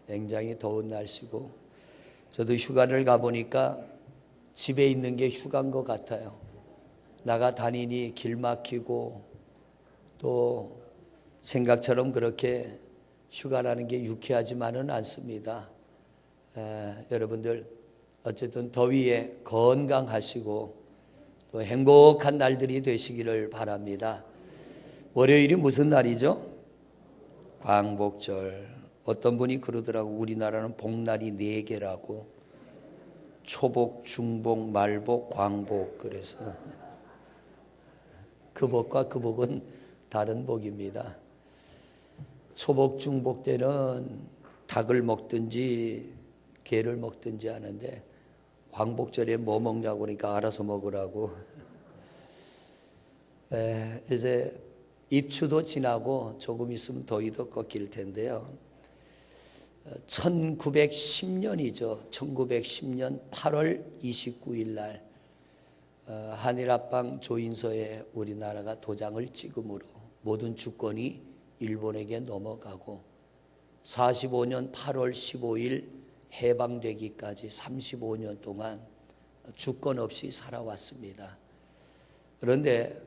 굉장히 더운 날씨고, 저도 휴가를 가보니까 집에 있는 게 휴가인 것 같아요. 나가 다니니 길 막히고 또 생각처럼 그렇게 휴가라는 게 유쾌하지만은 않습니다. 여러분들 어쨌든 더위에 건강하시고 또 행복한 날들이 되시기를 바랍니다. 월요일이 무슨 날이죠? 광복절. 어떤 분이 그러더라고. 우리나라는 복날이 4개라고. 초복, 중복, 말복, 광복. 그래서 그 복과 그 복은 다른 복입니다. 초복, 중복 때는 닭을 먹든지 게를 먹든지 하는데, 광복절에 뭐 먹냐고 그러니까 알아서 먹으라고. 이제 입추도 지나고 조금 있으면 더위도 꺾일 텐데요. 1910년이죠. 1910년 8월 29일 날 한일합방 조인서에 우리나라가 도장을 찍음으로 모든 주권이 일본에게 넘어가고 45년 8월 15일 해방되기까지 35년 동안 주권 없이 살아왔습니다. 그런데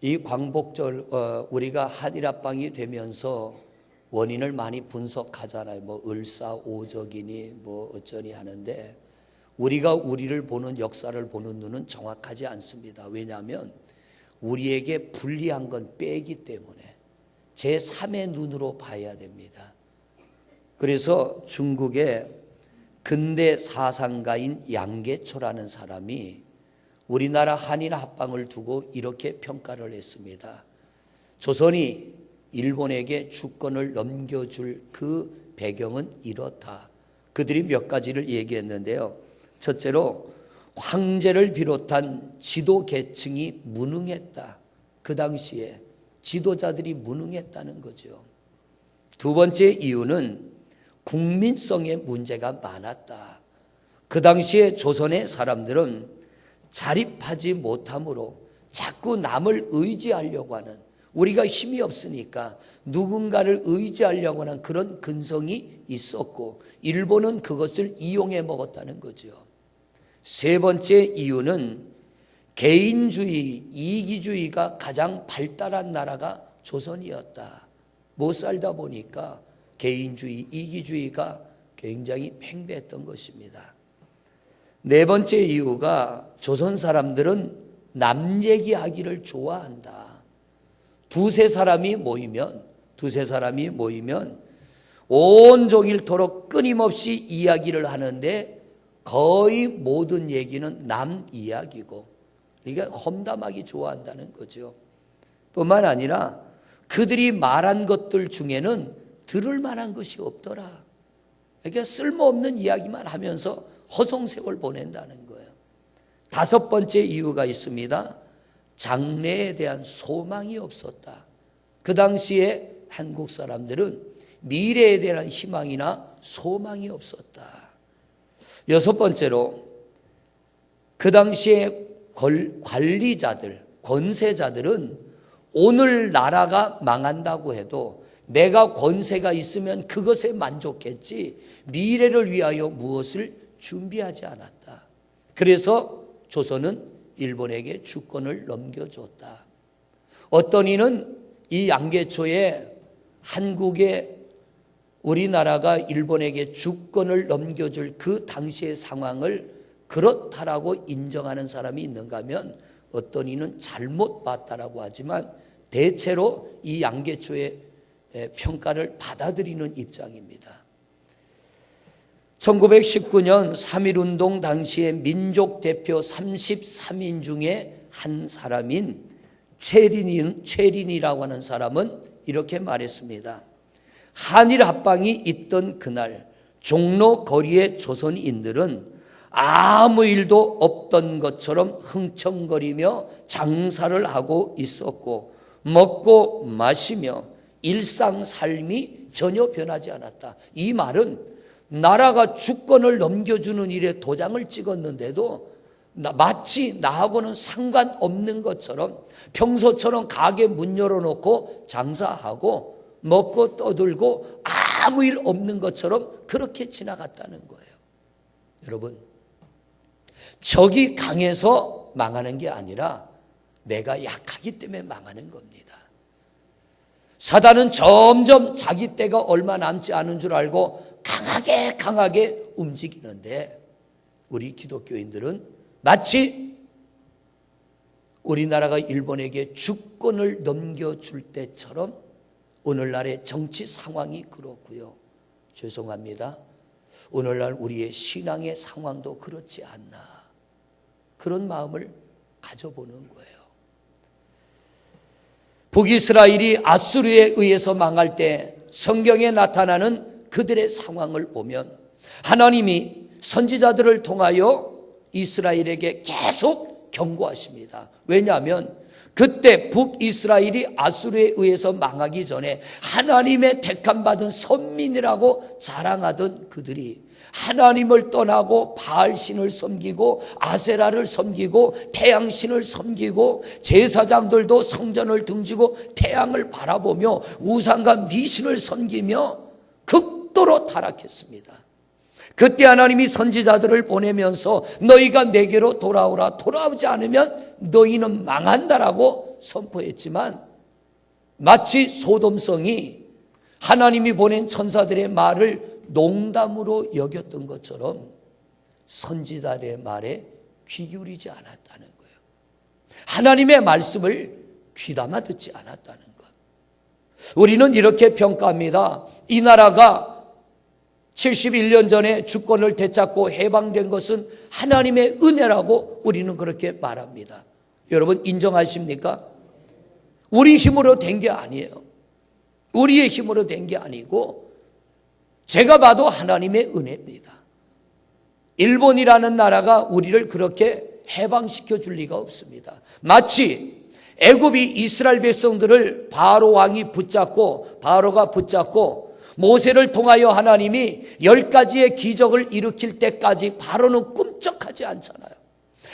이 광복절 우리가 한일합방이 되면서 원인을 많이 분석하잖아요. 뭐 을사오적이니 뭐 어쩌니 하는데, 우리가 우리를 보는, 역사를 보는 눈은 정확하지 않습니다. 왜냐하면 우리에게 불리한 건 빼기 때문에 제3의 눈으로 봐야 됩니다. 그래서 중국의 근대 사상가인 양계초라는 사람이 우리나라 한일 합방을 두고 이렇게 평가를 했습니다. 조선이 일본에게 주권을 넘겨줄 그 배경은 이렇다. 그들이 몇 가지를 얘기했는데요. 첫째로 황제를 비롯한 지도 계층이 무능했다. 그 당시에 지도자들이 무능했다는 거죠. 두 번째 이유는 국민성의 문제가 많았다. 그 당시에 조선의 사람들은 자립하지 못함으로 자꾸 남을 의지하려고 하는, 우리가 힘이 없으니까 누군가를 의지하려고 하는 그런 근성이 있었고, 일본은 그것을 이용해 먹었다는 거죠. 세 번째 이유는 개인주의, 이기주의가 가장 발달한 나라가 조선이었다. 못 살다 보니까 개인주의, 이기주의가 굉장히 팽배했던 것입니다. 네 번째 이유가 조선 사람들은 남 얘기하기를 좋아한다. 두세 사람이 모이면 온종일토록 끊임없이 이야기를 하는데 거의 모든 얘기는 남 이야기고, 그러니까 험담하기 좋아한다는 거죠. 뿐만 아니라 그들이 말한 것들 중에는 들을 만한 것이 없더라. 그러니까 쓸모없는 이야기만 하면서 허송세월 보낸다는 거예요. 다섯 번째 이유가 있습니다. 장래에 대한 소망이 없었다. 그 당시에 한국 사람들은 미래에 대한 희망이나 소망이 없었다. 여섯 번째로 그 당시에 관리자들, 권세자들은 오늘 나라가 망한다고 해도 내가 권세가 있으면 그것에 만족했지 미래를 위하여 무엇을 준비하지 않았다. 그래서 조선은 일본에게 주권을 넘겨줬다. 어떤 이는 이 양계초에 한국에 우리나라가 일본에게 주권을 넘겨줄 그 당시의 상황을 그렇다라고 인정하는 사람이 있는가 하면, 어떤 이는 잘못 봤다라고 하지만 대체로 이 양계초의 평가를 받아들이는 입장입니다. 1919년 3.1운동 당시에 민족 대표 33인 중에 한 사람인 최린이라고 하는 사람은 이렇게 말했습니다. 한일 합방이 있던 그날 종로 거리의 조선인들은 아무 일도 없던 것처럼 흥청거리며 장사를 하고 있었고 먹고 마시며 일상 삶이 전혀 변하지 않았다. 이 말은 나라가 주권을 넘겨주는 일에 도장을 찍었는데도 마치 나하고는 상관없는 것처럼 평소처럼 가게 문 열어놓고 장사하고 먹고 떠들고 아무 일 없는 것처럼 그렇게 지나갔다는 거예요. 여러분, 적이 강해서 망하는 게 아니라 내가 약하기 때문에 망하는 겁니다. 사단은 점점 자기 때가 얼마 남지 않은 줄 알고 강하게 움직이는데, 우리 기독교인들은 마치 우리나라가 일본에게 주권을 넘겨줄 때처럼 오늘날의 정치 상황이 그렇고요. 죄송합니다. 오늘날 우리의 신앙의 상황도 그렇지 않나, 그런 마음을 가져보는 거예요. 북이스라엘이 아수르에 의해서 망할 때 성경에 나타나는 그들의 상황을 보면 하나님이 선지자들을 통하여 이스라엘에게 계속 경고하십니다. 왜냐하면 그때 북이스라엘이 아수르에 의해서 망하기 전에 하나님의 택함받은 선민이라고 자랑하던 그들이 하나님을 떠나고 바알신을 섬기고 아세라를 섬기고 태양신을 섬기고, 제사장들도 성전을 등지고 태양을 바라보며 우상과 미신을 섬기며 극도로 타락했습니다. 그때 하나님이 선지자들을 보내면서 너희가 내게로 돌아오라, 돌아오지 않으면 너희는 망한다라고 선포했지만, 마치 소돔성이 하나님이 보낸 천사들의 말을 농담으로 여겼던 것처럼 선지자들의 말에 귀 기울이지 않았다는 거예요. 하나님의 말씀을 귀담아 듣지 않았다는 것. 우리는 이렇게 평가합니다. 이 나라가 71년 전에 주권을 되찾고 해방된 것은 하나님의 은혜라고 우리는 그렇게 말합니다. 여러분, 인정하십니까? 우리 힘으로 된 게 아니에요. 우리의 힘으로 된 게 아니고 제가 봐도 하나님의 은혜입니다. 일본이라는 나라가 우리를 그렇게 해방시켜 줄 리가 없습니다. 마치 애굽이 이스라엘 백성들을 바로 왕이 붙잡고, 바로가 붙잡고 모세를 통하여 하나님이 10가지의 기적을 일으킬 때까지 바로는 꿈쩍하지 않잖아요.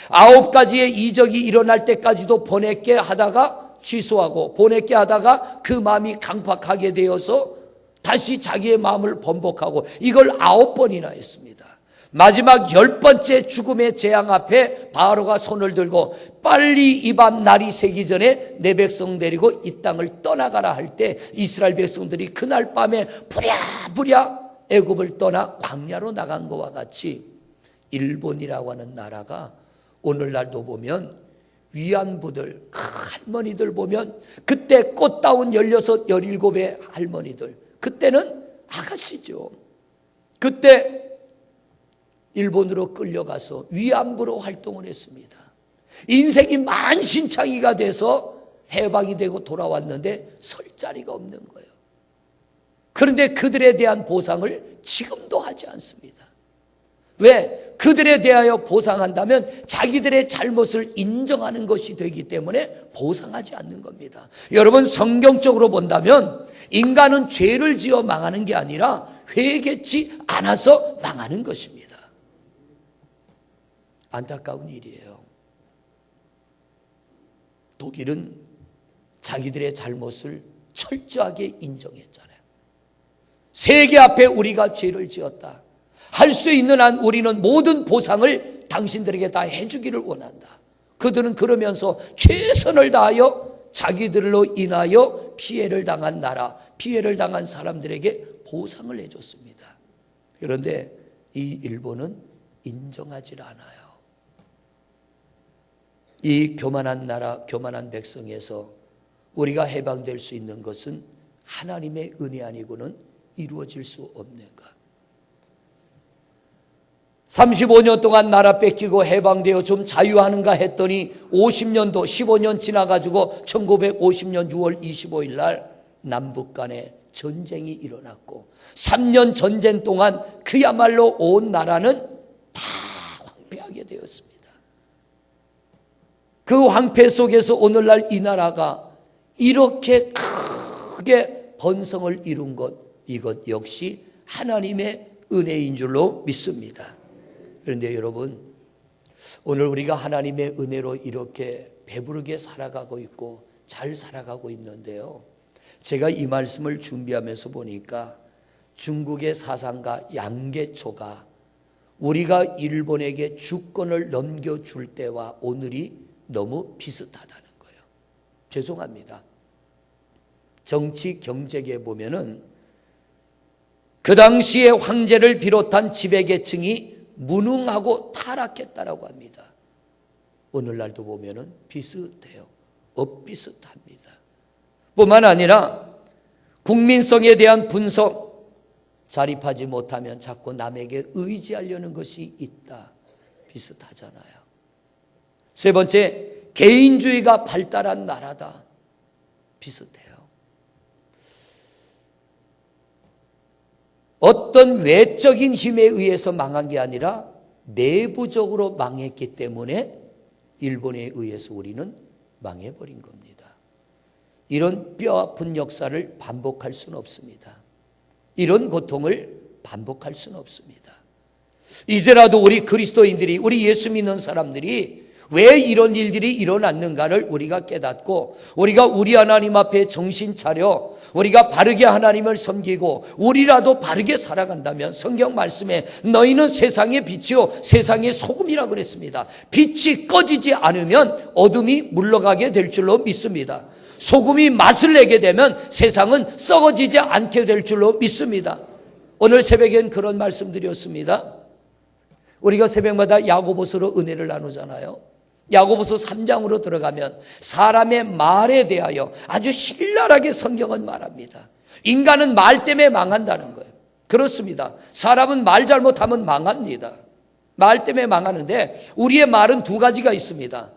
9가지의 이적이 일어날 때까지도 보냈게 하다가 취소하고, 보냈게 하다가 그 마음이 강팍하게 되어서 다시 자기의 마음을 번복하고, 이걸 9번이나 했습니다. 마지막 10번째 죽음의 재앙 앞에 바로가 손을 들고 빨리 이 밤 날이 새기 전에 내 백성 데리고 이 땅을 떠나가라 할 때 이스라엘 백성들이 그날 밤에 부랴부랴 애굽을 떠나 광야로 나간 것과 같이 일본이라고 하는 나라가 오늘날도 보면 위안부들, 할머니들 보면 그때 꽃다운 16, 17의 할머니들, 그때는 아가씨죠. 그때 일본으로 끌려가서 위안부로 활동을 했습니다. 인생이 만신창이가 돼서 해방이 되고 돌아왔는데 설 자리가 없는 거예요. 그런데 그들에 대한 보상을 지금도 하지 않습니다. 왜? 그들에 대하여 보상한다면 자기들의 잘못을 인정하는 것이 되기 때문에 보상하지 않는 겁니다. 여러분, 성경적으로 본다면 인간은 죄를 지어 망하는 게 아니라 회개치 않아서 망하는 것입니다. 안타까운 일이에요. 독일은 자기들의 잘못을 철저하게 인정했잖아요. 세계 앞에 우리가 죄를 지었다, 할 수 있는 한 우리는 모든 보상을 당신들에게 다 해주기를 원한다. 그들은 그러면서 최선을 다하여 자기들로 인하여 피해를 당한 나라, 피해를 당한 사람들에게 보상을 해줬습니다. 그런데 이 일본은 인정하지 않아요. 이 교만한 나라, 교만한 백성에서 우리가 해방될 수 있는 것은 하나님의 은혜 아니고는 이루어질 수 없는 것. 35년 동안 나라 뺏기고 해방되어 좀 자유하는가 했더니 50년도 15년 지나가지고 1950년 6월 25일 날 남북 간에 전쟁이 일어났고 3년 전쟁 동안 그야말로 온 나라는 다 황폐하게 되었습니다. 그 황폐 속에서 오늘날 이 나라가 이렇게 크게 번성을 이룬 것, 이것 역시 하나님의 은혜인 줄로 믿습니다. 그런데 여러분, 오늘 우리가 하나님의 은혜로 이렇게 배부르게 살아가고 있고 잘 살아가고 있는데요, 제가 이 말씀을 준비하면서 보니까 중국의 사상가 양계초가 우리가 일본에게 주권을 넘겨줄 때와 오늘이 너무 비슷하다는 거예요. 죄송합니다. 정치 경제계에 보면은 그 당시에 황제를 비롯한 지배계층이 무능하고 타락했다라고 합니다. 오늘날도 보면은 비슷해요. 엇비슷합니다. 뿐만 아니라 국민성에 대한 분석, 자립하지 못하면 자꾸 남에게 의지하려는 것이 있다. 비슷하잖아요. 세 번째, 개인주의가 발달한 나라다. 비슷해요. 어떤 외적인 힘에 의해서 망한 게 아니라 내부적으로 망했기 때문에 일본에 의해서 우리는 망해버린 겁니다. 이런 뼈아픈 역사를 반복할 수는 없습니다. 이런 고통을 반복할 수는 없습니다. 이제라도 우리 그리스도인들이, 우리 예수 믿는 사람들이 왜 이런 일들이 일어났는가를 우리가 깨닫고 우리가 우리 하나님 앞에 정신 차려 우리가 바르게 하나님을 섬기고 우리라도 바르게 살아간다면 성경 말씀에 너희는 세상의 빛이요 세상의 소금이라고 그랬습니다. 빛이 꺼지지 않으면 어둠이 물러가게 될 줄로 믿습니다. 소금이 맛을 내게 되면 세상은 썩어지지 않게 될 줄로 믿습니다. 오늘 새벽엔 그런 말씀 드렸습니다. 우리가 새벽마다 야고보서로 은혜를 나누잖아요. 야고보서 3장으로 들어가면 사람의 말에 대하여 아주 신랄하게 성경은 말합니다. 인간은 말 때문에 망한다는 거예요. 그렇습니다. 사람은 말 잘못하면 망합니다. 말 때문에 망하는데 우리의 말은 두 가지가 있습니다.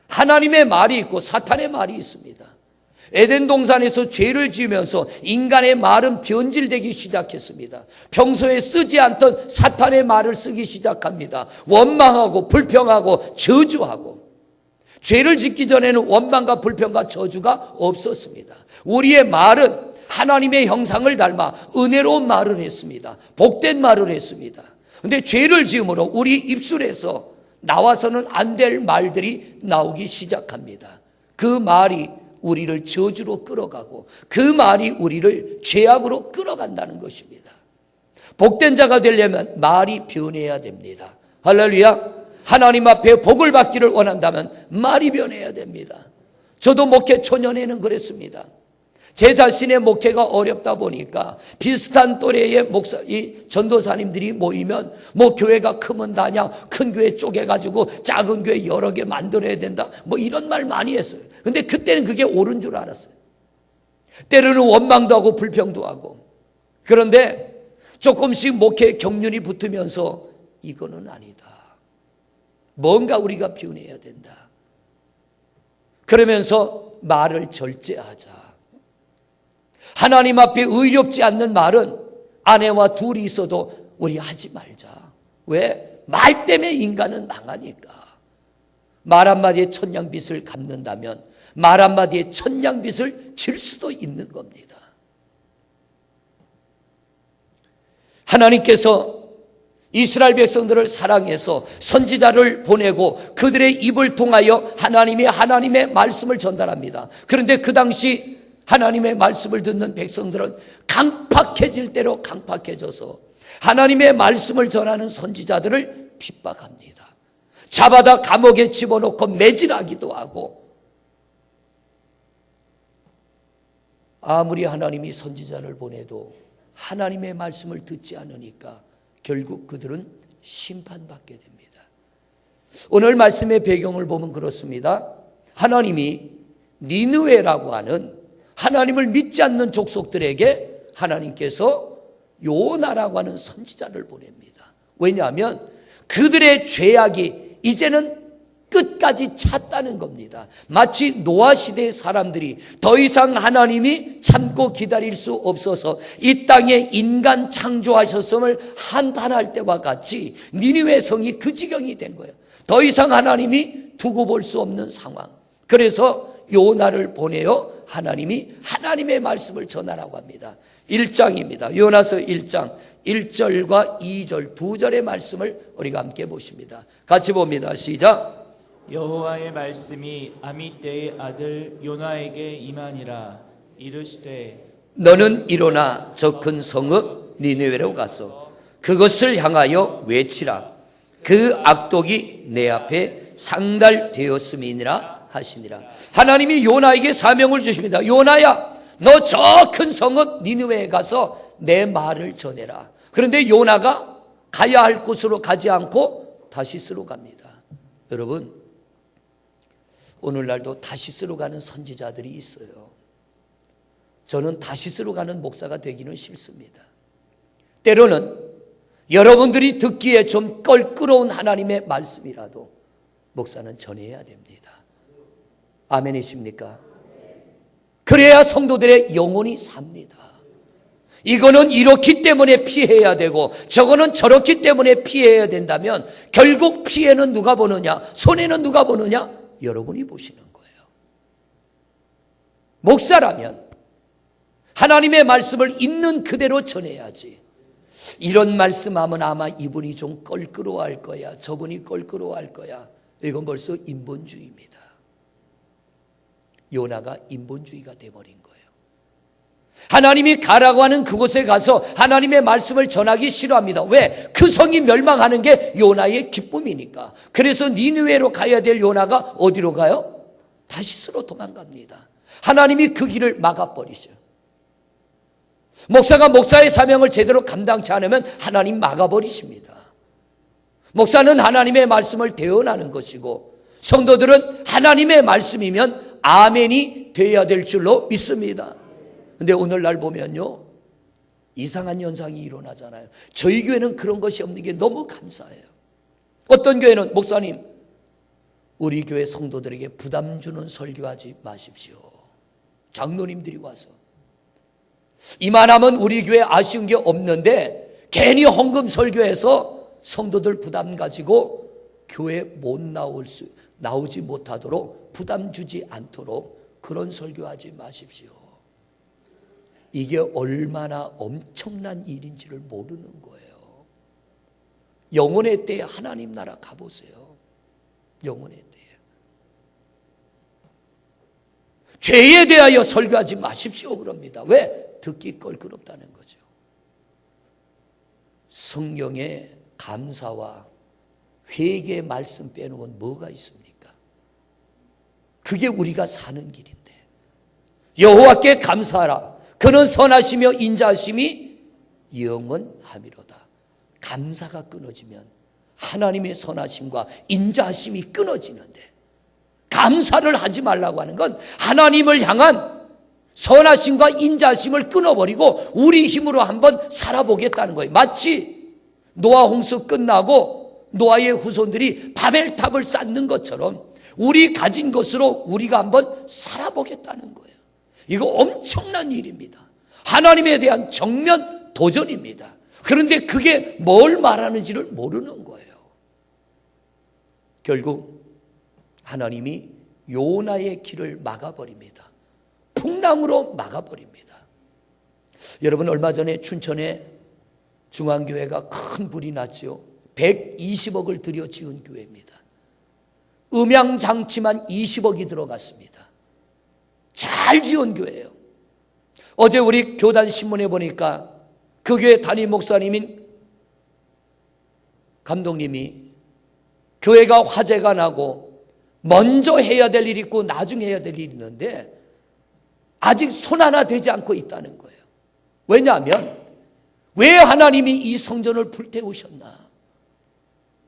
하나님의 말이 있고 사탄의 말이 있습니다. 에덴 동산에서 죄를 지으면서 인간의 말은 변질되기 시작했습니다. 평소에 쓰지 않던 사탄의 말을 쓰기 시작합니다. 원망하고 불평하고 저주하고. 죄를 짓기 전에는 원망과 불평과 저주가 없었습니다. 우리의 말은 하나님의 형상을 닮아 은혜로운 말을 했습니다. 복된 말을 했습니다. 그런데 죄를 지음으로 우리 입술에서 나와서는 안 될 말들이 나오기 시작합니다. 그 말이 우리를 저주로 끌어가고 그 말이 우리를 죄악으로 끌어간다는 것입니다. 복된 자가 되려면 말이 변해야 됩니다. 할렐루야. 하나님 앞에 복을 받기를 원한다면 말이 변해야 됩니다. 저도 목회 초년에는 그랬습니다. 제 자신의 목회가 어렵다 보니까 비슷한 또래의 이 전도사님들이 모이면 뭐 교회가 크면 다냐, 큰 교회 쪼개가지고 작은 교회 여러 개 만들어야 된다, 뭐 이런 말 많이 했어요. 근데 그때는 그게 옳은 줄 알았어요. 때로는 원망도 하고 불평도 하고. 그런데 조금씩 목회 경륜이 붙으면서 이거는 아니다. 뭔가 우리가 변해야 된다. 그러면서 말을 절제하자. 하나님 앞에 의롭지 않는 말은 아내와 둘이 있어도 우리 하지 말자. 왜? 말 때문에 인간은 망하니까. 말 한마디에 천냥빚을 갚는다면 말 한마디에 천냥빚을 질 수도 있는 겁니다. 하나님께서 이스라엘 백성들을 사랑해서 선지자를 보내고 그들의 입을 통하여 하나님의 말씀을 전달합니다. 그런데 그 당시 하나님의 말씀을 듣는 백성들은 강팍해질 대로 강팍해져서 하나님의 말씀을 전하는 선지자들을 핍박합니다. 잡아다 감옥에 집어넣고 매질하기도 하고, 아무리 하나님이 선지자를 보내도 하나님의 말씀을 듣지 않으니까 결국 그들은 심판받게 됩니다. 오늘 말씀의 배경을 보면 그렇습니다. 하나님이 니느웨라고 하는 하나님을 믿지 않는 족속들에게 하나님께서 요나라고 하는 선지자를 보냅니다. 왜냐하면 그들의 죄악이 이제는 끝까지 찼다는 겁니다. 마치 노아 시대의 사람들이 더 이상 하나님이 참고 기다릴 수 없어서 이 땅에 인간 창조하셨음을 한탄할 때와 같이 니느웨 성이 그 지경이 된 거예요. 더 이상 하나님이 두고 볼 수 없는 상황. 그래서 요나를 보내어 하나님이 하나님의 말씀을 전하라고 합니다. 1장입니다. 요나서 1장 1절과 2절 두 절의 말씀을 우리가 함께 보십니다. 같이 봅니다. 시작. 여호와의 말씀이 아미떼의 아들 요나에게 임하니라. 이르시되 너는 일어나 저 큰 성읍 니느웨로 가서 그것을 향하여 외치라. 그 악독이 내 앞에 상달되었음이니라 하시니라. 하나님이 요나에게 사명을 주십니다. 요나야, 너 저 큰 성읍 니느웨에 가서 내 말을 전해라. 그런데 요나가 가야 할 곳으로 가지 않고 다시스로 갑니다. 여러분, 오늘날도 다시스로 가는 선지자들이 있어요. 저는 다시스로 가는 목사가 되기는 싫습니다. 때로는 여러분들이 듣기에 좀 껄끄러운 하나님의 말씀이라도 목사는 전해야 됩니다. 아멘이십니까? 그래야 성도들의 영혼이 삽니다. 이거는 이렇기 때문에 피해야 되고 저거는 저렇기 때문에 피해야 된다면 결국 피해는 누가 보느냐, 손해는 누가 보느냐? 여러분이 보시는 거예요. 목사라면 하나님의 말씀을 있는 그대로 전해야지. 이런 말씀하면 아마 이분이 좀 껄끄러워할 거야, 저분이 껄끄러워할 거야. 이건 벌써 인본주의입니다. 요나가 인본주의가 돼버린 거예요. 하나님이 가라고 하는 그곳에 가서 하나님의 말씀을 전하기 싫어합니다. 왜? 그 성이 멸망하는 게 요나의 기쁨이니까. 그래서 니느웨로 가야 될 요나가 어디로 가요? 다시스로 도망갑니다. 하나님이 그 길을 막아버리죠. 목사가 목사의 사명을 제대로 감당치 않으면 하나님 막아버리십니다. 목사는 하나님의 말씀을 대언하는 것이고 성도들은 하나님의 말씀이면 아멘이 돼야 될 줄로 믿습니다. 근데 오늘날 보면요, 이상한 현상이 일어나잖아요. 저희 교회는 그런 것이 없는 게 너무 감사해요. 어떤 교회는 목사님, 우리 교회 성도들에게 부담 주는 설교하지 마십시오. 장로님들이 와서 이만하면 우리 교회 아쉬운 게 없는데 괜히 헌금 설교해서 성도들 부담 가지고 교회 못 나오지 못하도록 부담 주지 않도록 그런 설교하지 마십시오. 이게 얼마나 엄청난 일인지를 모르는 거예요. 영혼의 때에 하나님 나라 가보세요. 영혼의 때에. 죄에 대하여 설교하지 마십시오 그럽니다. 왜? 듣기 껄끄럽다는 거죠. 성경에 감사와 회개의 말씀 빼놓은 뭐가 있습니까? 그게 우리가 사는 길인데. 여호와께 감사하라. 그는 선하시며 인자하심이 영원하미로다. 감사가 끊어지면 하나님의 선하심과 인자하심이 끊어지는데, 감사를 하지 말라고 하는 건 하나님을 향한 선하심과 인자하심을 끊어버리고 우리 힘으로 한번 살아보겠다는 거예요. 마치 노아 홍수 끝나고 노아의 후손들이 바벨탑을 쌓는 것처럼 우리 가진 것으로 우리가 한번 살아보겠다는 거예요. 이거 엄청난 일입니다. 하나님에 대한 정면 도전입니다. 그런데 그게 뭘 말하는지를 모르는 거예요. 결국 하나님이 요나의 길을 막아버립니다. 풍랑으로 막아버립니다. 여러분, 얼마 전에 춘천에 중앙교회가 큰 불이 났죠. 120억을 들여 지은 교회입니다. 음향장치만 20억이 들어갔습니다. 잘 지은 교회예요. 어제 우리 교단 신문에 보니까 그 교회 담임 목사님인 감독님이 교회가 화재가 나고 먼저 해야 될 일이 있고 나중에 해야 될 일이 있는데 아직 손 하나 되지 않고 있다는 거예요. 왜냐하면 왜 하나님이 이 성전을 불태우셨나?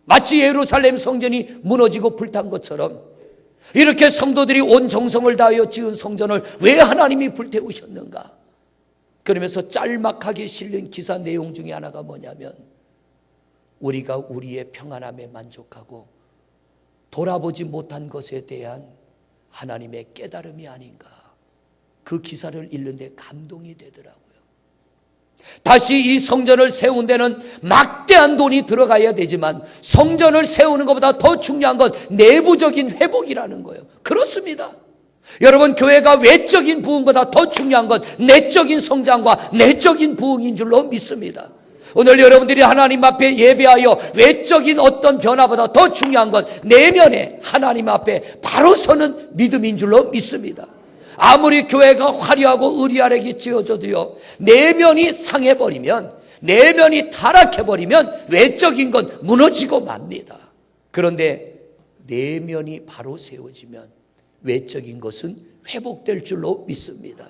마치 예루살렘 성전이 무너지고 불탄 것처럼 이렇게 성도들이 온 정성을 다하여 지은 성전을 왜 하나님이 불태우셨는가? 그러면서 짤막하게 실린 기사 내용 중에 하나가 뭐냐면 우리가 우리의 평안함에 만족하고 돌아보지 못한 것에 대한 하나님의 깨달음이 아닌가. 그 기사를 읽는데 감동이 되더라고요. 다시 이 성전을 세운 데는 막대한 돈이 들어가야 되지만 성전을 세우는 것보다 더 중요한 건 내부적인 회복이라는 거예요. 그렇습니다. 여러분, 교회가 외적인 부흥보다 더 중요한 건 내적인 성장과 내적인 부흥인 줄로 믿습니다. 오늘 여러분들이 하나님 앞에 예배하여 외적인 어떤 변화보다 더 중요한 건 내면에 하나님 앞에 바로 서는 믿음인 줄로 믿습니다. 아무리 교회가 화려하고 의리하게 지어져도요, 내면이 상해버리면 내면이 타락해버리면 외적인 건 무너지고 맙니다. 그런데 내면이 바로 세워지면 외적인 것은 회복될 줄로 믿습니다.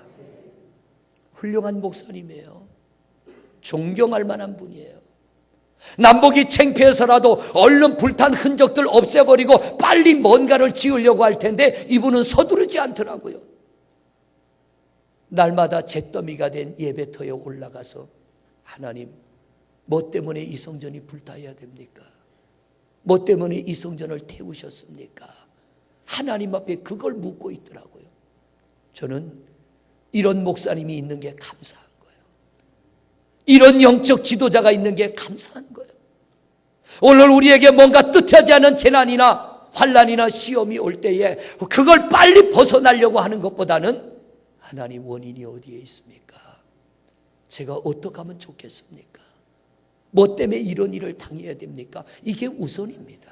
훌륭한 목사님이에요. 존경할 만한 분이에요. 남복이 창피해서라도 얼른 불탄 흔적들 없애버리고 빨리 뭔가를 지으려고 할 텐데 이분은 서두르지 않더라고요. 날마다 잿더미가 된 예배터에 올라가서 하나님, 뭐 때문에 이 성전이 불타야 됩니까? 뭐 때문에 이 성전을 태우셨습니까? 하나님 앞에 그걸 묻고 있더라고요. 저는 이런 목사님이 있는 게 감사한 거예요. 이런 영적 지도자가 있는 게 감사한 거예요. 오늘 우리에게 뭔가 뜻하지 않은 재난이나 환난이나 시험이 올 때에 그걸 빨리 벗어나려고 하는 것보다는 하나님, 원인이 어디에 있습니까? 제가 어떻게 하면 좋겠습니까? 뭐 때문에 이런 일을 당해야 됩니까? 이게 우선입니다.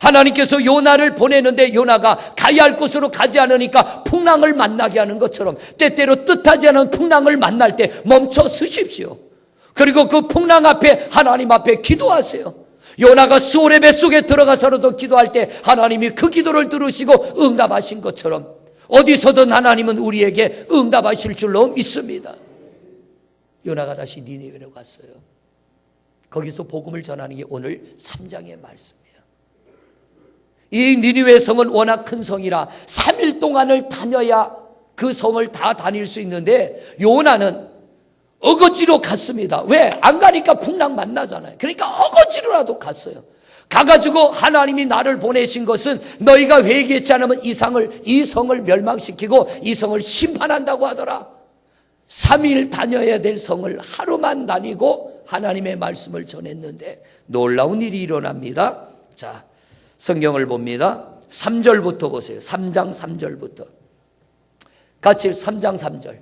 하나님께서 요나를 보내는데 요나가 가야 할 곳으로 가지 않으니까 풍랑을 만나게 하는 것처럼 때때로 뜻하지 않은 풍랑을 만날 때 멈춰 서십시오. 그리고 그 풍랑 앞에 하나님 앞에 기도하세요. 요나가 수월의 뱃속에 들어가서라도 기도할 때 하나님이 그 기도를 들으시고 응답하신 것처럼 어디서든 하나님은 우리에게 응답하실 줄로 믿습니다. 요나가 다시 니느웨로 갔어요. 거기서 복음을 전하는 게 오늘 3장의 말씀이에요. 이 니느웨 성은 워낙 큰 성이라 3일 동안을 다녀야 그 성을 다 다닐 수 있는데 요나는 어거지로 갔습니다. 왜? 안 가니까 풍랑 만나잖아요. 그러니까 어거지로라도 갔어요. 가가지고 하나님이 나를 보내신 것은 너희가 회개했지 않으면 이 성을 멸망시키고 이 성을 심판한다고 하더라. 3일 다녀야 될 성을 하루만 다니고 하나님의 말씀을 전했는데 놀라운 일이 일어납니다. 자, 성경을 봅니다. 3절부터 보세요. 3장 3절부터. 같이 3장 3절.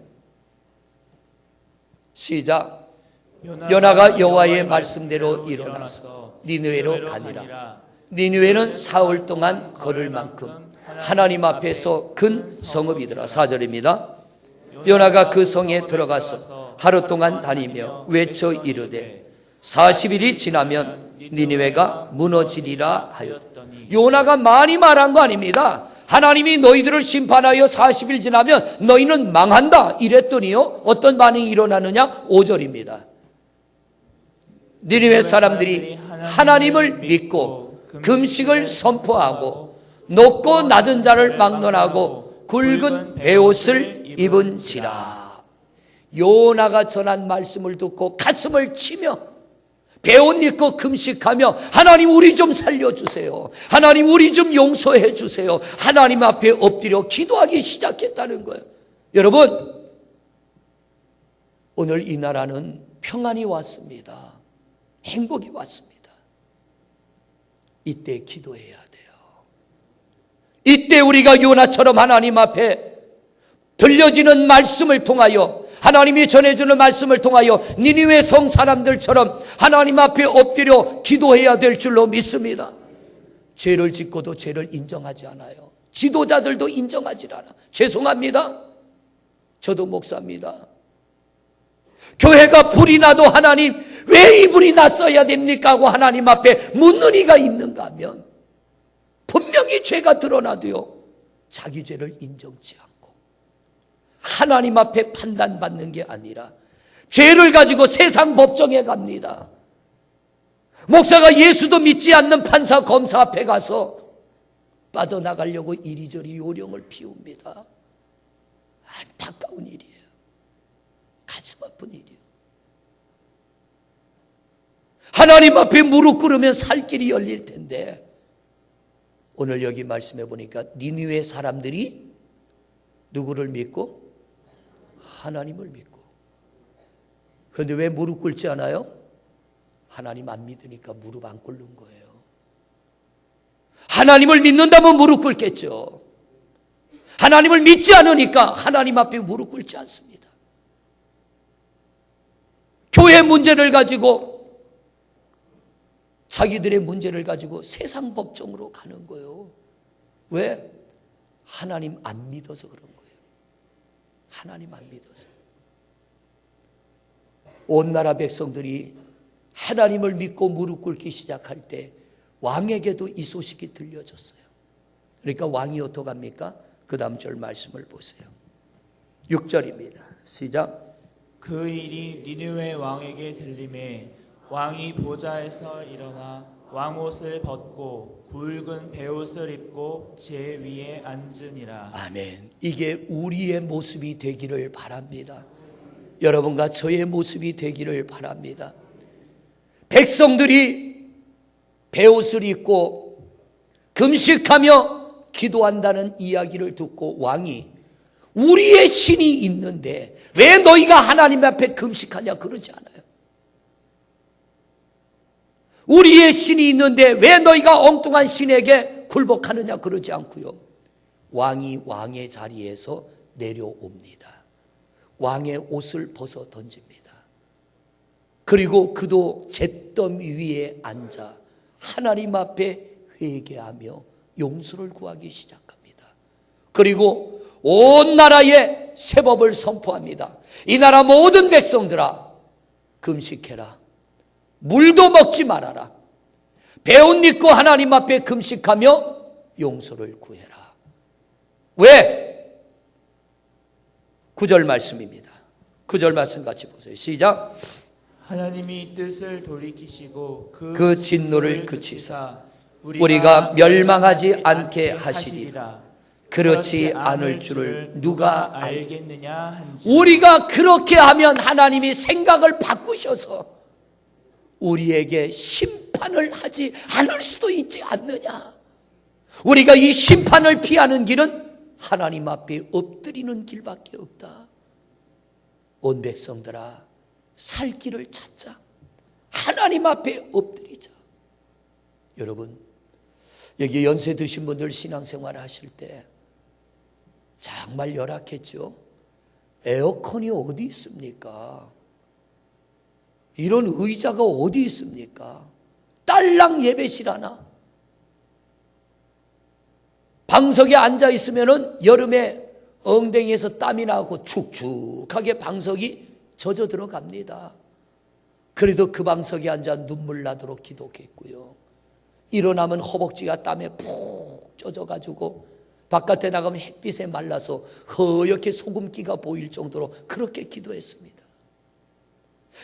시작. 요나가 여호와의 말씀대로 일어나서 니느웨로 가니라. 니느웨는 사흘 동안 걸을 만큼 하나님 앞에서 큰 성읍이더라. 4절입니다. 요나가 그 성에 들어가서 하루 동안 다니며 외쳐 이르되 40일이 지나면 니느웨가 무너지리라 하였더니. 요나가 많이 말한 거 아닙니다. 하나님이 너희들을 심판하여 40일 지나면 너희는 망한다 이랬더니요, 어떤 반응이 일어나느냐? 5절입니다. 니느웨 사람들이 하나님을 믿고 금식을 선포하고 높고 낮은 자를 막론하고 굵은 베옷을 입은지라. 요나가 전한 말씀을 듣고 가슴을 치며 베옷 입고 금식하며 하나님 우리 좀 살려주세요. 하나님 우리 좀 용서해 주세요. 하나님 앞에 엎드려 기도하기 시작했다는 거예요. 여러분, 오늘 이 나라는 평안이 왔습니다. 행복이 왔습니다. 이때 기도해야 돼요. 이때 우리가 요나처럼 하나님 앞에 들려지는 말씀을 통하여, 하나님이 전해주는 말씀을 통하여 니느웨 성 사람들처럼 하나님 앞에 엎드려 기도해야 될 줄로 믿습니다. 죄를 짓고도 죄를 인정하지 않아요. 지도자들도 인정하지 않아. 죄송합니다. 저도 목사입니다. 교회가 불이 나도 하나님 왜 이 불이 났어야 됩니까 하고 하나님 앞에 묻는 이가 있는가 하면 분명히 죄가 드러나도요, 자기 죄를 인정치 않고 하나님 앞에 판단받는 게 아니라 죄를 가지고 세상 법정에 갑니다. 목사가 예수도 믿지 않는 판사 검사 앞에 가서 빠져나가려고 이리저리 요령을 피웁니다. 안타까운 일이에요. 가슴 아픈 일이에요. 하나님 앞에 무릎 꿇으면 살 길이 열릴 텐데, 오늘 여기 말씀해 보니까 니느웨 사람들이 누구를 믿고? 하나님을 믿고. 그런데 왜 무릎 꿇지 않아요? 하나님 안 믿으니까 무릎 안 꿇는 거예요. 하나님을 믿는다면 무릎 꿇겠죠. 하나님을 믿지 않으니까 하나님 앞에 무릎 꿇지 않습니다. 교회 문제를 가지고, 자기들의 문제를 가지고 세상 법정으로 가는 거예요. 왜? 하나님 안 믿어서 그런 거예요. 하나님 안 믿어서. 온 나라 백성들이 하나님을 믿고 무릎 꿇기 시작할 때 왕에게도 이 소식이 들려졌어요. 그러니까 왕이 어떡합니까? 그 다음 절 말씀을 보세요. 6절입니다. 시작. 그 일이 니느웨 왕에게 들림에 왕이 보좌에서 일어나 왕옷을 벗고 굵은 베옷을 입고 제 위에 앉으니라. 아멘. 이게 우리의 모습이 되기를 바랍니다. 여러분과 저의 모습이 되기를 바랍니다. 백성들이 베옷을 입고 금식하며 기도한다는 이야기를 듣고 왕이 우리의 신이 있는데 왜 너희가 하나님 앞에 금식하냐 그러지 않아요. 우리의 신이 있는데 왜 너희가 엉뚱한 신에게 굴복하느냐 그러지 않고요. 왕이 왕의 자리에서 내려옵니다. 왕의 옷을 벗어 던집니다. 그리고 그도 잿더미 위에 앉아 하나님 앞에 회개하며 용서를 구하기 시작합니다. 그리고 온 나라에 세법을 선포합니다. 이 나라 모든 백성들아 금식해라. 물도 먹지 말아라. 배옷 입고 하나님 앞에 금식하며 용서를 구해라. 왜? 9절 말씀입니다. 9절 말씀 같이 보세요. 시작. 하나님이 뜻을 돌이키시고 그 진노를 그치사 우리가 멸망하지 않게 하시리라. 그렇지 않을 줄을 누가 알겠느냐 한지. 우리가 그렇게 하면 하나님이 생각을 바꾸셔서 우리에게 심판을 하지 않을 수도 있지 않느냐. 우리가 이 심판을 피하는 길은 하나님 앞에 엎드리는 길밖에 없다. 온 백성들아 살 길을 찾자. 하나님 앞에 엎드리자. 여러분 여기 연세 드신 분들 신앙생활 하실 때 정말 열악했죠. 에어컨이 어디 있습니까? 이런 의자가 어디 있습니까? 딸랑 예배실 하나. 방석에 앉아 있으면은 여름에 엉덩이에서 땀이 나고 축축하게 방석이 젖어 들어갑니다. 그래도 그 방석에 앉아 눈물 나도록 기도했고요. 일어나면 허벅지가 땀에 푹 젖어가지고 바깥에 나가면 햇빛에 말라서 허옇게 소금기가 보일 정도로 그렇게 기도했습니다.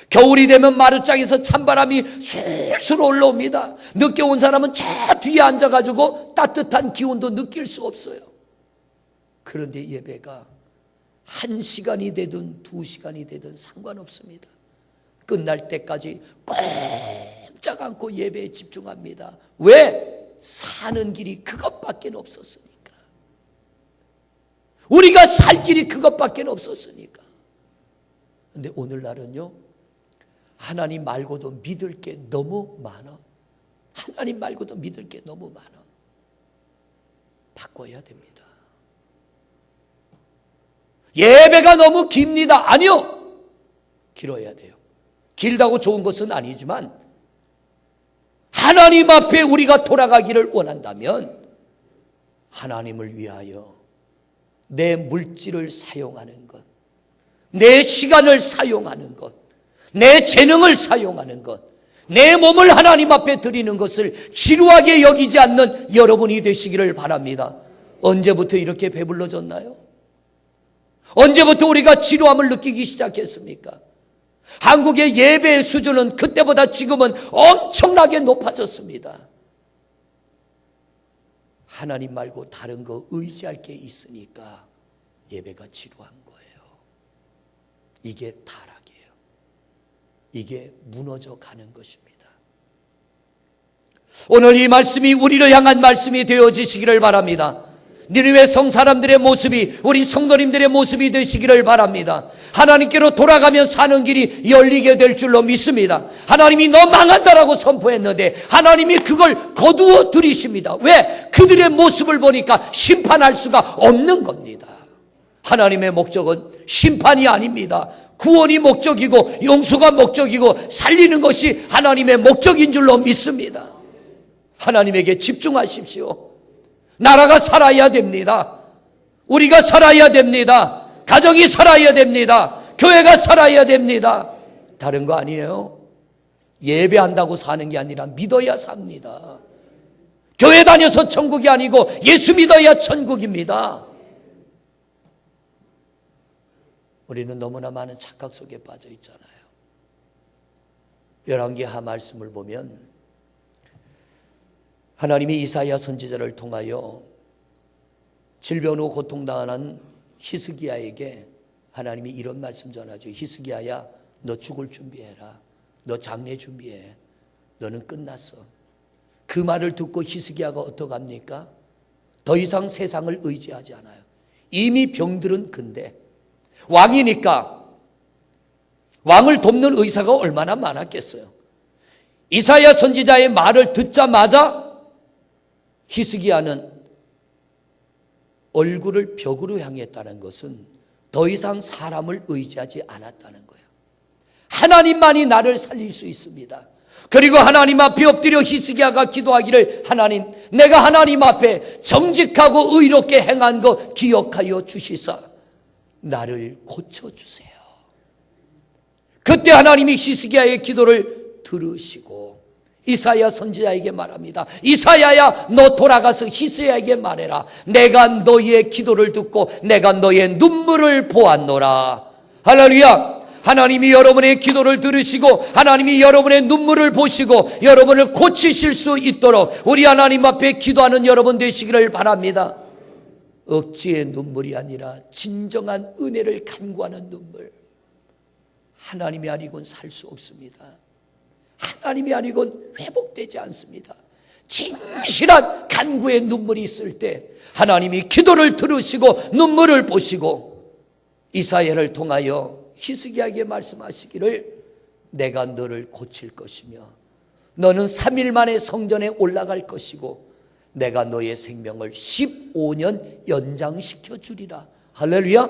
겨울이 되면 마루장에서 찬바람이 술술 올라옵니다. 늦게 온 사람은 저 뒤에 앉아가지고 따뜻한 기온도 느낄 수 없어요. 그런데 예배가 1시간이 되든 2시간이 되든 상관없습니다. 끝날 때까지 꼼짝 않고 예배에 집중합니다. 왜? 사는 길이 그것밖에 없었으니까. 우리가 살 길이 그것밖에 없었으니까. 그런데 오늘날은요, 하나님 말고도 믿을 게 너무 많아. 하나님 말고도 믿을 게 너무 많아. 바꿔야 됩니다. 예배가 너무 깁니다. 아니요. 길어야 돼요. 길다고 좋은 것은 아니지만 하나님 앞에 우리가 돌아가기를 원한다면 하나님을 위하여 내 물질을 사용하는 것, 내 시간을 사용하는 것, 내 재능을 사용하는 것, 내 몸을 하나님 앞에 드리는 것을 지루하게 여기지 않는 여러분이 되시기를 바랍니다. 언제부터 이렇게 배불러졌나요? 언제부터 우리가 지루함을 느끼기 시작했습니까? 한국의 예배의 수준은 그때보다 지금은 엄청나게 높아졌습니다. 하나님 말고 다른 거 의지할 게 있으니까 예배가 지루한 거예요. 이게 타락이에요. 이게 무너져 가는 것입니다. 오늘 이 말씀이 우리를 향한 말씀이 되어지시기를 바랍니다. 니느웨 성 사람들의 모습이 우리 성도님들의 모습이 되시기를 바랍니다. 하나님께로 돌아가면 사는 길이 열리게 될 줄로 믿습니다. 하나님이 너 망한다라고 선포했는데 하나님이 그걸 거두어 들이십니다. 왜? 그들의 모습을 보니까 심판할 수가 없는 겁니다. 하나님의 목적은 심판이 아닙니다. 구원이 목적이고 용서가 목적이고 살리는 것이 하나님의 목적인 줄로 믿습니다. 하나님에게 집중하십시오. 나라가 살아야 됩니다. 우리가 살아야 됩니다. 가정이 살아야 됩니다. 교회가 살아야 됩니다. 다른 거 아니에요. 예배한다고 사는 게 아니라 믿어야 삽니다. 교회 다녀서 천국이 아니고 예수 믿어야 천국입니다. 우리는 너무나 많은 착각 속에 빠져 있잖아요. 열왕기하 말씀을 보면 하나님이 이사야 선지자를 통하여 질병으로 고통당하는 히스기야에게 하나님이 이런 말씀 전하죠. 히스기야야, 너 죽을 준비해라. 너 장례 준비해. 너는 끝났어. 그 말을 듣고 히스기야가 어떡합니까? 더 이상 세상을 의지하지 않아요. 이미 병들은 근데 왕이니까 왕을 돕는 의사가 얼마나 많았겠어요. 이사야 선지자의 말을 듣자마자 히스기야는 얼굴을 벽으로 향했다는 것은 더 이상 사람을 의지하지 않았다는 거예요. 하나님만이 나를 살릴 수 있습니다. 그리고 하나님 앞에 엎드려 히스기야가 기도하기를, 하나님, 내가 하나님 앞에 정직하고 의롭게 행한 것 기억하여 주시사 나를 고쳐주세요. 그때 하나님이 히스기야의 기도를 들으시고 이사야 선지자에게 말합니다. 이사야야, 너 돌아가서 히스기야에게 말해라. 내가 너의 기도를 듣고 내가 너의 눈물을 보았노라. 할렐루야. 하나님이 여러분의 기도를 들으시고 하나님이 여러분의 눈물을 보시고 여러분을 고치실 수 있도록 우리 하나님 앞에 기도하는 여러분 되시기를 바랍니다. 억지의 눈물이 아니라 진정한 은혜를 간구하는 눈물. 하나님이 아니고는 살 수 없습니다. 하나님이 아니고는 회복되지 않습니다. 진실한 간구의 눈물이 있을 때 하나님이 기도를 들으시고 눈물을 보시고 이사야를 통하여 히스기야에게 말씀하시기를, 내가 너를 고칠 것이며 너는 3일 만에 성전에 올라갈 것이고 내가 너의 생명을 15년 연장시켜 주리라. 할렐루야.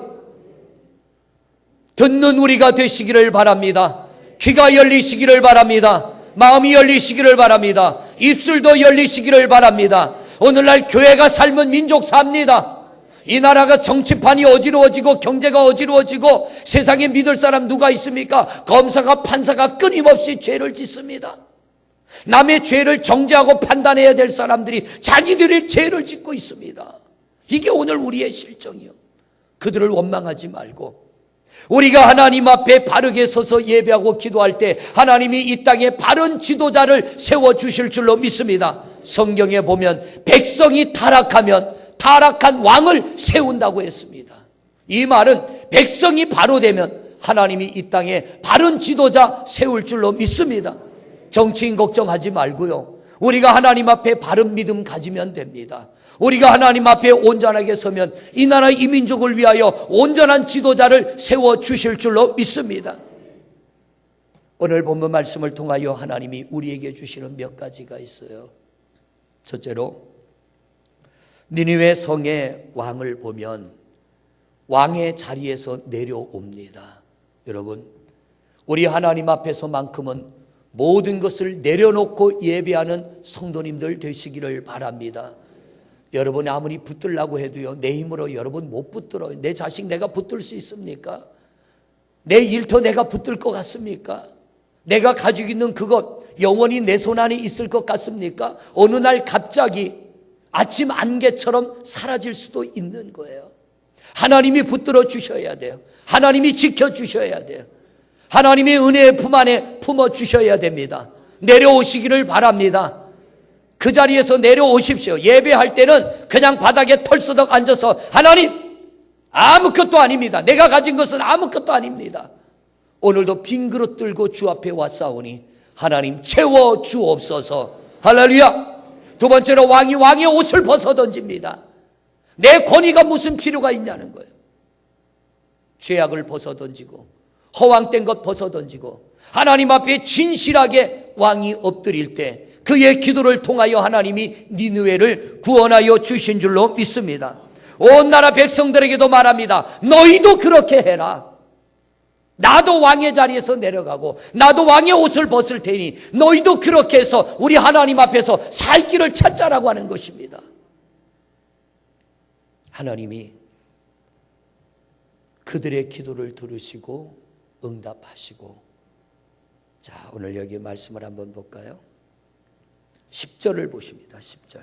듣는 우리가 되시기를 바랍니다. 귀가 열리시기를 바랍니다. 마음이 열리시기를 바랍니다. 입술도 열리시기를 바랍니다. 오늘날 교회가 삶은 민족 삽니다. 이 나라가 정치판이 어지러워지고 경제가 어지러워지고 세상에 믿을 사람 누가 있습니까? 검사가 판사가 끊임없이 죄를 짓습니다. 남의 죄를 정죄하고 판단해야 될 사람들이 자기들의 죄를 짓고 있습니다. 이게 오늘 우리의 실정이요. 그들을 원망하지 말고 우리가 하나님 앞에 바르게 서서 예배하고 기도할 때 하나님이 이 땅에 바른 지도자를 세워주실 줄로 믿습니다. 성경에 보면 백성이 타락하면 타락한 왕을 세운다고 했습니다. 이 말은 백성이 바로 되면 하나님이 이 땅에 바른 지도자 세울 줄로 믿습니다. 정치인 걱정하지 말고요. 우리가 하나님 앞에 바른 믿음 가지면 됩니다. 우리가 하나님 앞에 온전하게 서면 이 나라 이 민족을 위하여 온전한 지도자를 세워주실 줄로 믿습니다. 오늘 본문 말씀을 통하여 하나님이 우리에게 주시는 몇 가지가 있어요. 첫째로 니느웨 성의 왕을 보면 왕의 자리에서 내려옵니다. 여러분, 우리 하나님 앞에서만큼은 모든 것을 내려놓고 예배하는 성도님들 되시기를 바랍니다. 여러분이 아무리 붙들라고 해도요, 내 힘으로 여러분 못 붙들어요. 내 자식 내가 붙들 수 있습니까? 내 일터 내가 붙들 것 같습니까? 내가 가지고 있는 그것 영원히 내 손 안에 있을 것 같습니까? 어느 날 갑자기 아침 안개처럼 사라질 수도 있는 거예요. 하나님이 붙들어 주셔야 돼요. 하나님이 지켜 주셔야 돼요. 하나님의 은혜의 품 안에 품어 주셔야 됩니다. 내려오시기를 바랍니다. 그 자리에서 내려오십시오. 예배할 때는 그냥 바닥에 털썩 앉아서 하나님, 아무것도 아닙니다. 내가 가진 것은 아무것도 아닙니다. 오늘도 빈 그릇 들고 주 앞에 왔사오니 하나님 채워 주옵소서. 할렐루야. 두 번째로 왕의 옷을 벗어 던집니다. 내 권위가 무슨 필요가 있냐는 거예요. 죄악을 벗어 던지고 허황된 것 벗어 던지고 하나님 앞에 진실하게 왕이 엎드릴 때 그의 기도를 통하여 하나님이 니느웨를 구원하여 주신 줄로 믿습니다. 온 나라 백성들에게도 말합니다. 너희도 그렇게 해라. 나도 왕의 자리에서 내려가고 나도 왕의 옷을 벗을 테니 너희도 그렇게 해서 우리 하나님 앞에서 살 길을 찾자라고 하는 것입니다. 하나님이 그들의 기도를 들으시고 응답하시고 자, 오늘 여기 말씀을 한번 볼까요? 10절을 보십니다. 10절.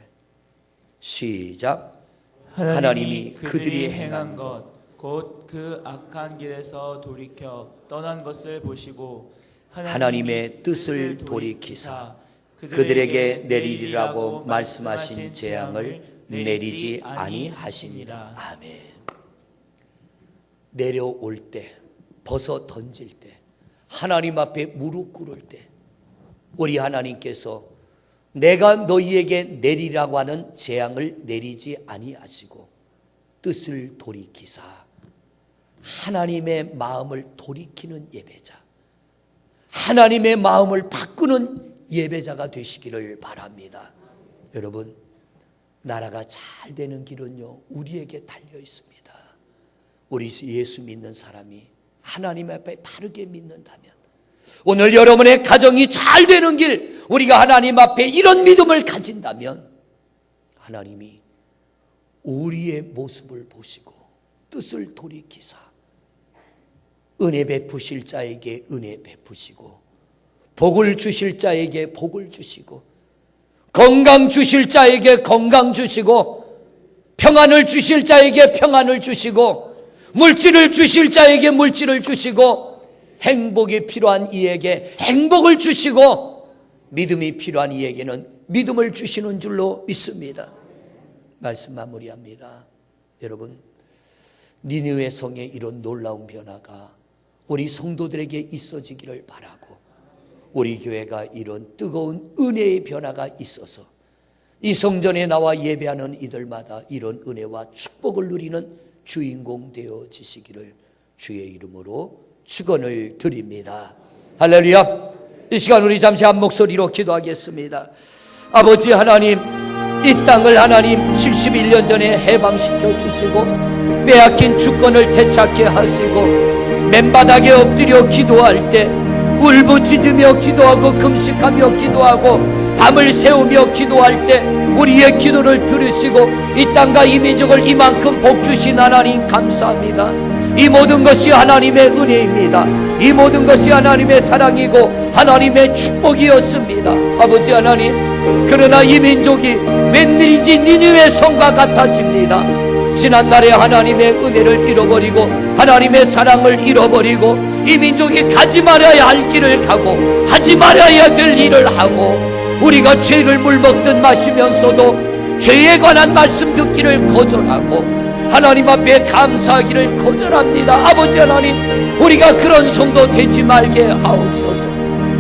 시작. 하나님이 그들이 행한 것 곧 그 악한 길에서 돌이켜 떠난 것을 보시고 하나님의 뜻을 돌이키사 그들에게 내리리라고 말씀하신 재앙을 내리지 아니하시니라. 아멘. 내려올 때, 벗어 던질 때, 하나님 앞에 무릎 꿇을 때 우리 하나님께서 내가 너희에게 내리라고 하는 재앙을 내리지 아니하시고 뜻을 돌이키사 하나님의 마음을 돌이키는 예배자, 하나님의 마음을 바꾸는 예배자가 되시기를 바랍니다. 여러분, 나라가 잘 되는 길은요, 우리에게 달려 있습니다. 우리 예수 믿는 사람이 하나님 앞에 바르게 믿는다면, 오늘 여러분의 가정이 잘 되는 길, 우리가 하나님 앞에 이런 믿음을 가진다면 하나님이 우리의 모습을 보시고 뜻을 돌이키사 은혜 베푸실 자에게 은혜 베푸시고 복을 주실 자에게 복을 주시고 건강 주실 자에게 건강 주시고 평안을 주실 자에게 평안을 주시고 물질을 주실 자에게 물질을 주시고 행복이 필요한 이에게 행복을 주시고 믿음이 필요한 이에게는 믿음을 주시는 줄로 믿습니다. 말씀 마무리합니다. 여러분, 니느웨 성의 이런 놀라운 변화가 우리 성도들에게 있어지기를 바라고, 우리 교회가 이런 뜨거운 은혜의 변화가 있어서 이 성전에 나와 예배하는 이들마다 이런 은혜와 축복을 누리는 주인공 되어지시기를 주의 이름으로 축원을 드립니다. 할렐루야. 이 시간 우리 잠시 한 목소리로 기도하겠습니다. 아버지 하나님, 이 땅을 하나님 71년 전에 해방시켜 주시고 빼앗긴 주권을 되찾게 하시고 맨바닥에 엎드려 기도할 때 울부짖으며 기도하고 금식하며 기도하고 밤을 새우며 기도할 때 우리의 기도를 들으시고 이 땅과 이 민족을 이만큼 복주신 하나님 감사합니다. 이 모든 것이 하나님의 은혜입니다. 이 모든 것이 하나님의 사랑이고 하나님의 축복이었습니다. 아버지 하나님, 그러나 이 민족이 웬일인지 니느웨 성과 같아집니다. 지난날에 하나님의 은혜를 잃어버리고 하나님의 사랑을 잃어버리고 이 민족이 가지 말아야 할 길을 가고 하지 말아야 될 일을 하고 우리가 죄를 물먹듯 마시면서도 죄에 관한 말씀 듣기를 거절하고 하나님 앞에 감사하기를 거절합니다. 아버지 하나님, 우리가 그런 성도 되지 말게 하옵소서.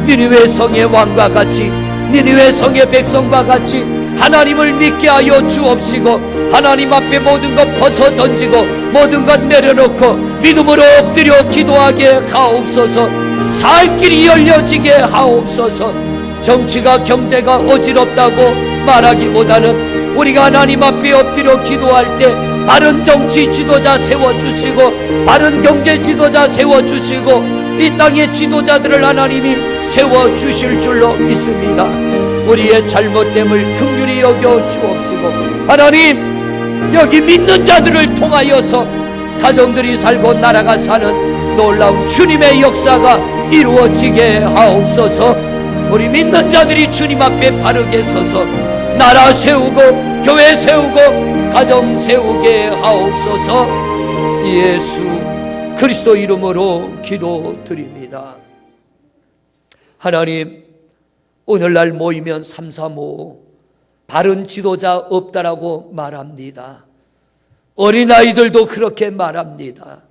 니느웨 성의 왕과 같이, 니느웨 성의 백성과 같이 하나님을 믿게 하여 주옵시고 하나님 앞에 모든 것 벗어 던지고 모든 것 내려놓고 믿음으로 엎드려 기도하게 하옵소서. 살 길이 열려지게 하옵소서. 정치가 경제가 어지럽다고 말하기보다는 우리가 하나님 앞에 엎드려 기도할 때 바른 정치 지도자 세워주시고 바른 경제 지도자 세워주시고 이 땅의 지도자들을 하나님이 세워주실 줄로 믿습니다. 우리의 잘못됨을 긍휼히 여겨 주옵시고 하나님, 여기 믿는 자들을 통하여서 가정들이 살고 나라가 사는 놀라운 주님의 역사가 이루어지게 하옵소서. 우리 믿는 자들이 주님 앞에 바르게 서서 나라 세우고 교회 세우고 가정 세우게 하옵소서. 예수 그리스도 이름으로 기도드립니다. 하나님, 오늘날 모이면 335 바른 지도자 없다라고 말합니다. 어린아이들도 그렇게 말합니다.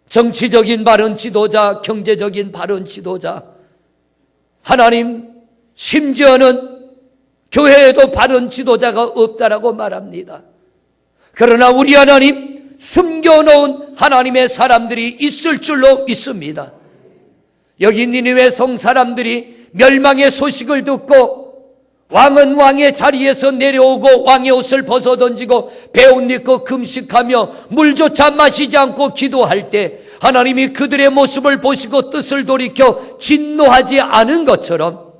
정치적인 바른 지도자, 경제적인 바른 지도자, 하나님, 심지어는 교회에도 바른 지도자가 없다라고 말합니다. 그러나 우리 하나님, 숨겨놓은 하나님의 사람들이 있을 줄로 믿습니다. 여기 니느웨 성 사람들이 멸망의 소식을 듣고 왕은 왕의 자리에서 내려오고 왕의 옷을 벗어던지고 배옷 입고 금식하며 물조차 마시지 않고 기도할 때 하나님이 그들의 모습을 보시고 뜻을 돌이켜 진노하지 않은 것처럼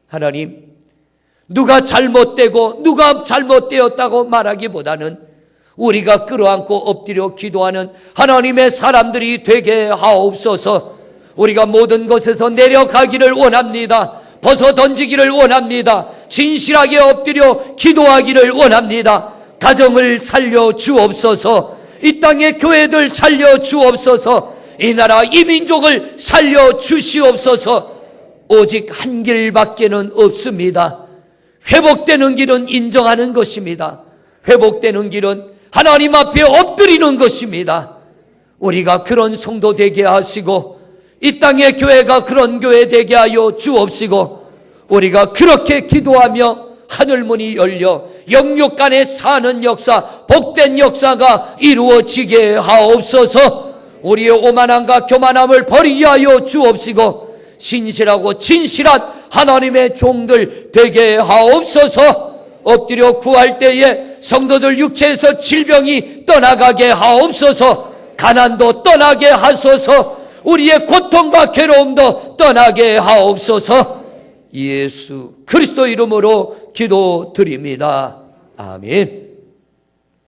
하나님, 누가 잘못되고 누가 잘못되었다고 말하기보다는 우리가 끌어안고 엎드려 기도하는 하나님의 사람들이 되게 하옵소서. 우리가 모든 것에서 내려가기를 원합니다. 벗어 던지기를 원합니다. 진실하게 엎드려 기도하기를 원합니다. 가정을 살려 주옵소서. 이 땅의 교회들 살려 주옵소서. 이 나라 이 민족을 살려 주시옵소서. 오직 한 길밖에는 없습니다. 회복되는 길은 인정하는 것입니다. 회복되는 길은 하나님 앞에 엎드리는 것입니다. 우리가 그런 성도 되게 하시고 이 땅의 교회가 그런 교회 되게 하여 주옵시고 우리가 그렇게 기도하며 하늘문이 열려 영육 간에 사는 역사, 복된 역사가 이루어지게 하옵소서. 우리의 오만함과 교만함을 버리게 하여 주옵시고 신실하고 진실한 하나님의 종들 되게 하옵소서. 엎드려 구할 때에 성도들 육체에서 질병이 떠나가게 하옵소서. 가난도 떠나게 하소서. 우리의 고통과 괴로움도 떠나게 하옵소서. 예수 그리스도 이름으로 기도드립니다. 아멘.